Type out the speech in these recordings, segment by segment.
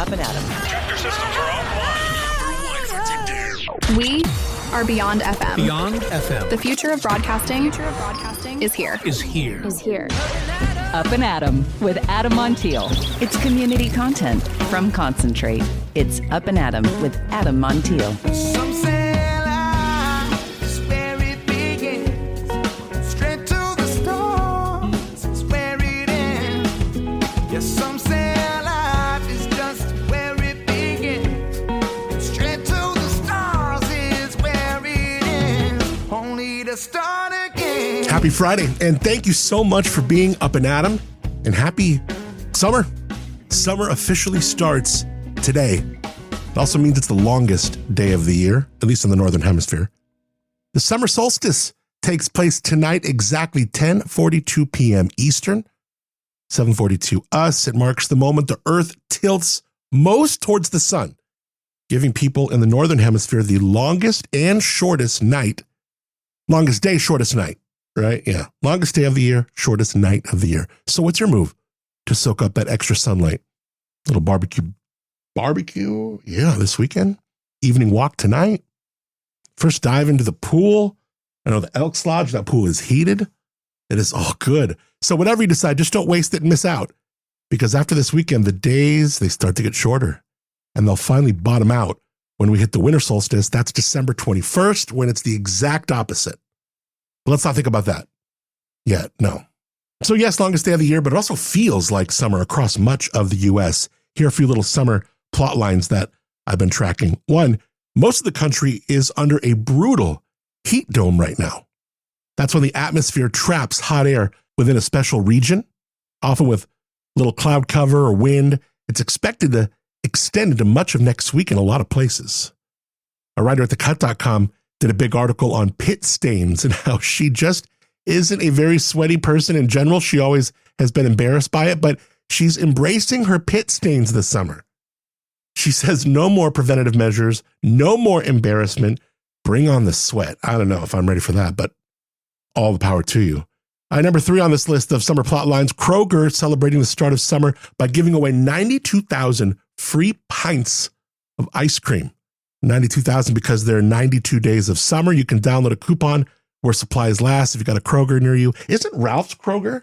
Up+Adam. Tractor systems are offline. We are Beyond FM. Beyond FM. The future of broadcasting is here. Up+Adam with Adam Montiel. It's community content from Concentrate. It's Up+Adam with Adam Montiel. Some say life is where it begins. Straight to the stars is where it ends. Yes, some say life is just where it begins. Straight to the stars is where it ends. Only to start again. Happy Friday, and thank you so much for being Up+Adam, and happy summer. Summer officially starts today. It also means it's the longest day of the year, at least in the Northern Hemisphere. The summer solstice takes place tonight, exactly 10:42 p.m. Eastern, 7:42 us. It marks the moment the Earth tilts most towards the sun, giving people in the Northern Hemisphere the longest and shortest night. Longest day, shortest night, right? Yeah. Longest day of the year, shortest night of the year. So what's your move to soak up that extra sunlight? Little barbecue, yeah, this weekend. Evening walk tonight. First dive into the pool. I know the Elks Lodge, that pool is heated. It is all good. So whatever you decide, just don't waste it and miss out. Because after this weekend, the days, they start to get shorter. And they'll finally bottom out when we hit the winter solstice. That's December 21st, when it's the exact opposite. But let's not think about that yet, no. So yes, longest day of the year, but it also feels like summer across much of the U.S. Here are a few little summer plot lines that I've been tracking. One, most of the country is under a brutal heat dome right now. That's when the atmosphere traps hot air within a special region, often with little cloud cover or wind. It's expected to extend into much of next week in a lot of places. A writer at thecut.com did a big article on pit stains and how she just isn't a very sweaty person in general. She always has been embarrassed by it, but she's embracing her pit stains this summer. She says no more preventative measures, no more embarrassment. Bring on the sweat. I don't know if I'm ready for that, but all the power to you. Number 3 on this list of summer plot lines, Kroger celebrating the start of summer by giving away 92,000 free pints of ice cream. 92,000 because there are 92 days of summer. You can download a coupon where supplies last if you got a Kroger near you. Isn't Ralph's Kroger?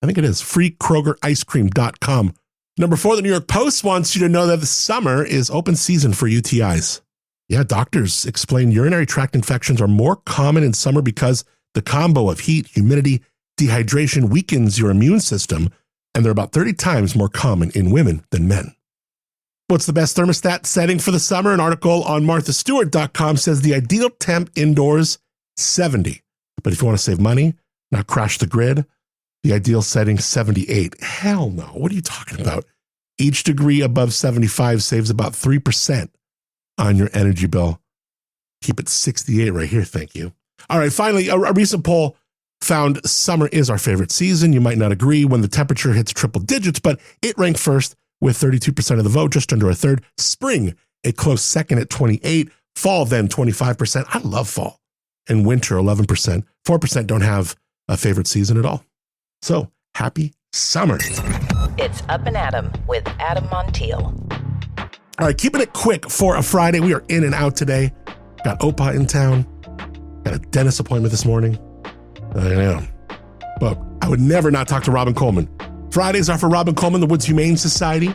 I think it is. FreeKrogerIceCream.com. Number 4, the New York Post wants you to know that the summer is open season for UTIs. Yeah, doctors explain urinary tract infections are more common in summer because the combo of heat, humidity, dehydration weakens your immune system, and they're about 30 times more common in women than men. What's the best thermostat setting for the summer? An article on MarthaStewart.com says the ideal temp indoors, 70. But if you want to save money, not crash the grid, the ideal setting, 78. Hell no. What are you talking about? Each degree above 75 saves about 3% on your energy bill. Keep it 68 right here. Thank you. All right. Finally, a recent poll found summer is our favorite season. You might not agree when the temperature hits triple digits, but it ranked first with 32% of the vote, just under a third. Spring, a close second at 28. Fall, then 25%. I love fall. And winter, 11%. 4% don't have a favorite season at all. So, happy summer. It's Up+Adam with Adam Montiel. All right, keeping it quick for a Friday. We are in and out today. Got Opa in town. Got a dentist appointment this morning. I know. But I would never not talk to Robin Coleman. Fridays are for Robin Coleman, the Woods Humane Society.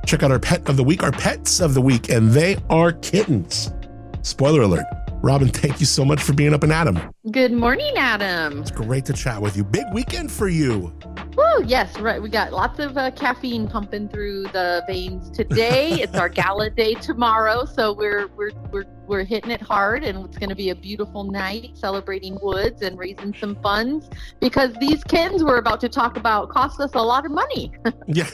Check out our pet of the week, our pets of the week, and they are kittens. Spoiler alert. Robin, thank you so much for being Up+Adam. Good morning, Adam. It's great to chat with you. Big weekend for you. Woo, yes, right. We got lots of caffeine pumping through the veins today. It's our gala day tomorrow, so we're hitting it hard, and it's going to be a beautiful night celebrating Woods and raising some funds because these kittens we're about to talk about cost us a lot of money. Yeah,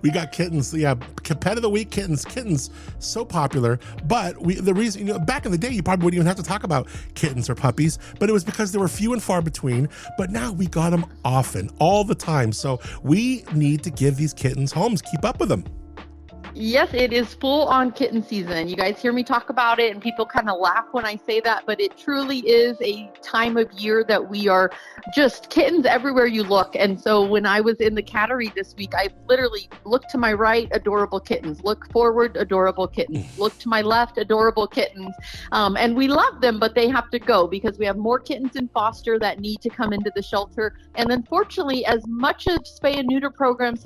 we got kittens. Yeah, pet of the week, kittens. Kittens, so popular. But the reason, back in the day, you probably wouldn't even have to talk about kittens or puppies, but it was because they were few and far between. But now we got them often, all the time. So we need to give these kittens homes, keep up with them. Yes, it is full on kitten season. You guys hear me talk about it and people kind of laugh when I say that, but it truly is a time of year that we are just kittens everywhere you look. And so when I was in the cattery this week, I literally looked to my right, adorable kittens, look forward, adorable kittens, look to my left, adorable kittens. And we love them, but they have to go because we have more kittens in foster that need to come into the shelter. And unfortunately, as much as spay and neuter programs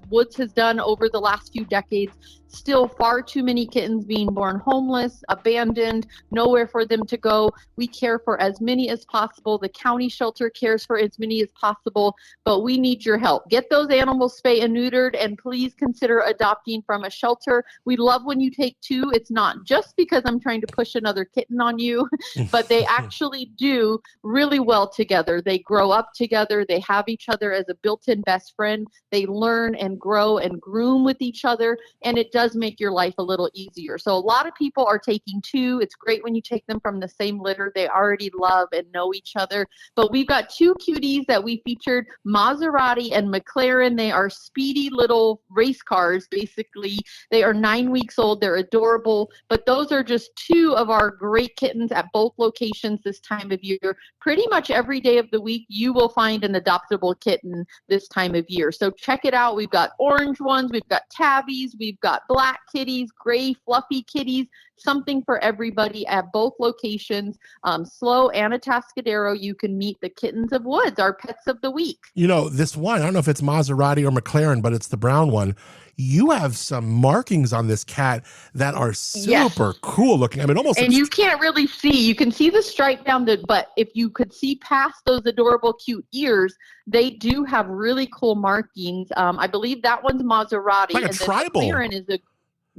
Woods has done over the last few decades, still far too many kittens being born homeless, abandoned, nowhere for them to go. We care for as many as possible. The county shelter cares for as many as possible, but we need your help. Get those animals spay and neutered, and please consider adopting from a shelter. We love when you take two. It's not just because I'm trying to push another kitten on you, but they actually do really well together. They grow up together. They have each other as a built-in best friend. They learn and grow and groom with each other, and it does make your life a little easier. So a lot of people are taking two. It's great when you take them from the same litter. They already love and know each other. But we've got two cuties that we featured, Maserati and McLaren. They are speedy little race cars, basically. They are 9 weeks old. They're adorable. But those are just two of our great kittens at both locations this time of year. Pretty much every day of the week, you will find an adoptable kitten this time of year. So check it out. We've got orange ones. We've got tabbies. We've got black kitties, gray fluffy kitties, something for everybody at both locations. SLO and Atascadero, you can meet the Kittens of Woods, our pets of the week. You know, this one, I don't know if it's Maserati or McLaren, but it's the brown one. You have some markings on this cat that are super cool looking. I mean, almost. And you can't really see. You can see the stripe down the, but if you could see past those adorable, cute ears, they do have really cool markings. I believe that one's Maserati. Like a and tribal. McLaren is a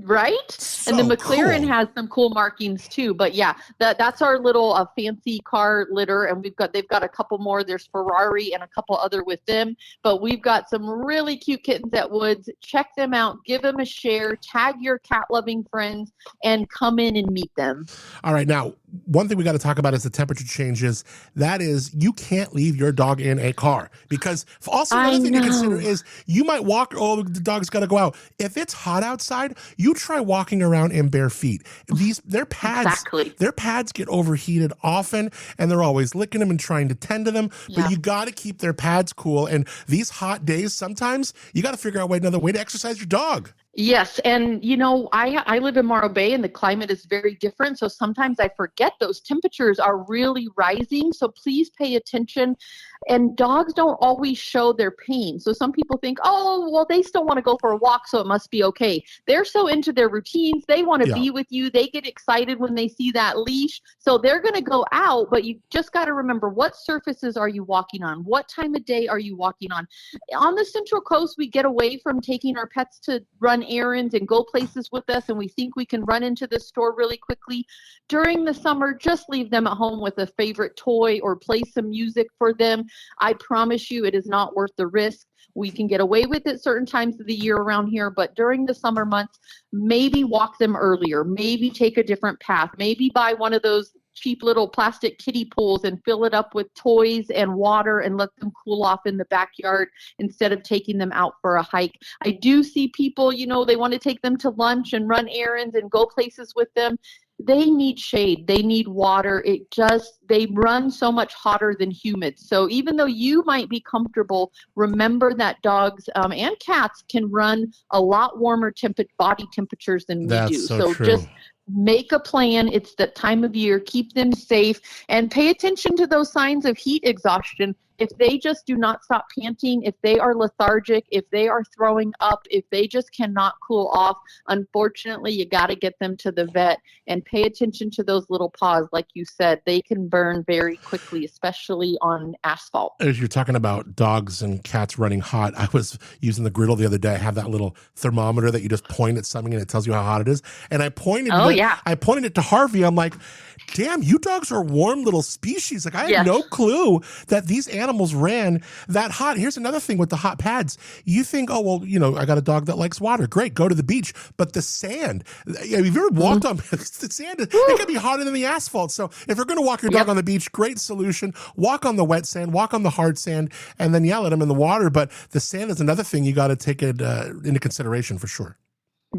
right? So and the McLaren cool. has some cool markings too. But yeah, that's our little fancy car litter, and they've got a couple more. There's Ferrari and a couple other with them. But we've got some really cute kittens at Woods. Check them out, give them a share, tag your cat loving friends, and come in and meet them. All right, now one thing we got to talk about is the temperature changes. That is, you can't leave your dog in a car, because also another thing to consider is you might walk. Oh, the dog's got to go out. If it's hot outside, you try walking around in bare feet. Their pads get overheated often, and they're always licking them and trying to tend to them. But you got to keep their pads cool. And these hot days, sometimes you got to figure out another way to exercise your dog. Yes. And, you know, I live in Morro Bay and the climate is very different. So sometimes I forget those temperatures are really rising. So please pay attention. And dogs don't always show their pain. So some people think, oh, well, they still want to go for a walk, so it must be okay. They're so into their routines. They want to be with you. They get excited when they see that leash. So they're going to go out, but you just got to remember, what surfaces are you walking on? What time of day are you walking on? On the Central Coast, we get away from taking our pets to run errands and go places with us, and we think we can run into the store really quickly. During the summer, just leave them at home with a favorite toy or play some music for them. I promise you it is not worth the risk. We can get away with it certain times of the year around here, but during the summer months, maybe walk them earlier, maybe take a different path, maybe buy one of those cheap little plastic kiddie pools and fill it up with toys and water and let them cool off in the backyard instead of taking them out for a hike. I do see people, you know, they want to take them to lunch and run errands and go places with them. They need shade. They need water. They run so much hotter than humans. So even though you might be comfortable, remember that dogs and cats can run a lot warmer body temperatures than we do. So true. Just make a plan. It's that time of year. Keep them safe and pay attention to those signs of heat exhaustion. If they just do not stop panting, if they are lethargic, if they are throwing up, if they just cannot cool off, unfortunately, you got to get them to the vet and pay attention to those little paws. Like you said, they can burn very quickly, especially on asphalt. As you're talking about dogs and cats running hot, I was using the griddle the other day. I have that little thermometer that you just point at something and it tells you how hot it is. And I pointed it to Harvey. I'm like, damn, you dogs are warm little species. Like, I had no clue that these animals ran that hot. Here's another thing with the hot pads. You think, oh, well, you know, I got a dog that likes water. Great, go to the beach. But the sand, have you ever walked on the sand? It can be hotter than the asphalt. So if you're going to walk your dog on the beach, great solution. Walk on the wet sand, walk on the hard sand, and then let them in the water. But the sand is another thing you got to take it into consideration for sure.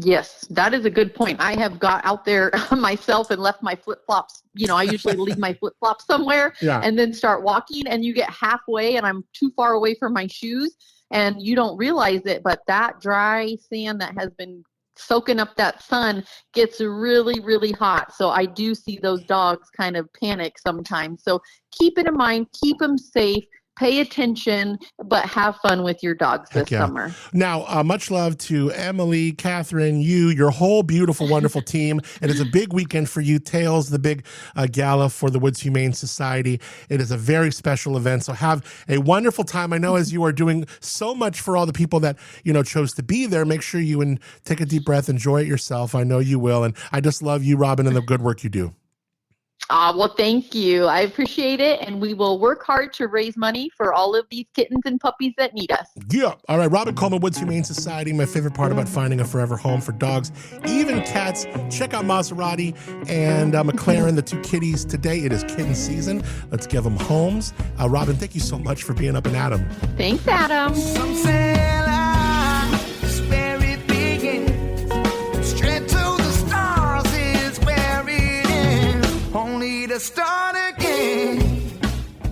Yes, that is a good point. I have got out there myself and left my flip-flops. I usually leave my flip-flops somewhere and then start walking, and you get halfway and I'm too far away from my shoes and you don't realize it, but that dry sand that has been soaking up that sun gets really, really hot. So I do see those dogs kind of panic sometimes. So keep it in mind, keep them safe. Pay attention, but have fun with your dogs this summer. Now, much love to Emily, Catherine, your whole beautiful, wonderful team. It is a big weekend for you. Tails, the big gala for the Woods Humane Society. It is a very special event. So have a wonderful time. I know as you are doing so much for all the people that, chose to be there, make sure you take a deep breath, enjoy it yourself. I know you will. And I just love you, Robin, and the good work you do. Well, thank you. I appreciate it. And we will work hard to raise money for all of these kittens and puppies that need us. Yeah. All right. Robin Coleman, Woods Humane Society. My favorite part about finding a forever home for dogs, even cats. Check out Maserati and McLaren, the two kitties. Today it is kitten season. Let's give them homes. Robin, thank you so much for being Up and Adam. Thanks, Adam. Some say life's where it begins. Straight to the stars is where it ends. Only to start again.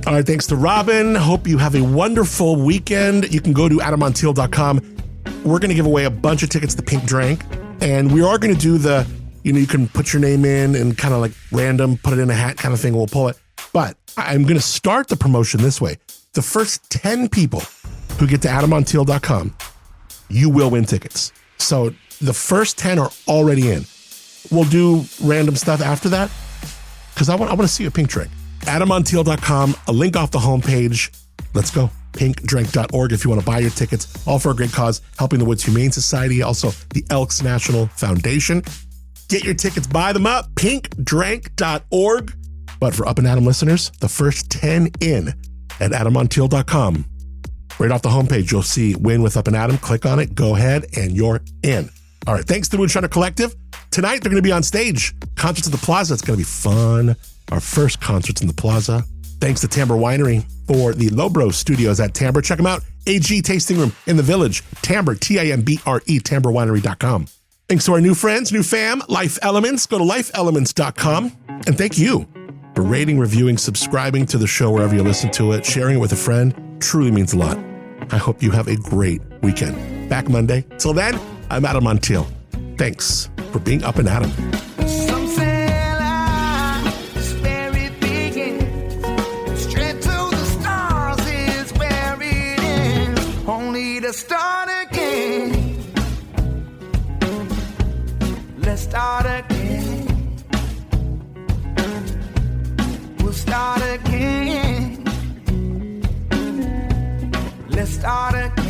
All right, thanks to Robin. Hope you have a wonderful weekend. You can go to adammontiel.com. We're going to give away a bunch of tickets to Pink Drink. And we are going to do the, you can put your name in and kind of like random, put it in a hat kind of thing. We'll pull it. But I'm going to start the promotion this way. The first 10 people who get to adammontiel.com, you will win tickets. So the first 10 are already in. We'll do random stuff after that because I want to see a Pink Drink. adammontiel.com, a link off the homepage. Let's go. pinkdrink.org if you want to buy your tickets. All for a great cause, helping the Woods Humane Society, also the Elks National Foundation. Get your tickets, buy them up, pinkdrink.org. But for Up and Adam listeners, the first 10 in at adammontiel.com. Right off the homepage, you'll see Win with Up and Adam. Click on it, go ahead, and you're in. All right, thanks to the Moonshiner Collective. Tonight, they're going to be on stage. Concerts at the Plaza. It's going to be fun. Our first concerts in the Plaza. Thanks to Tamber Winery for the Lobro Studios at Tamber. Check them out. AG Tasting Room in the Village. Tamber, T-A-M-B-R-E, tamberwinery.com. Thanks to our new friends, new fam, Life Elements. Go to lifeelements.com. And thank you for rating, reviewing, subscribing to the show wherever you listen to it. Sharing it with a friend truly means a lot. I hope you have a great weekend. Back Monday. Till then, I'm Adam Montiel. Thanks for being Up and Adam. Some say life's where it begins. Straight to the stars is where it ends. Only to start again. Let's start again. We'll start again. Let's start again.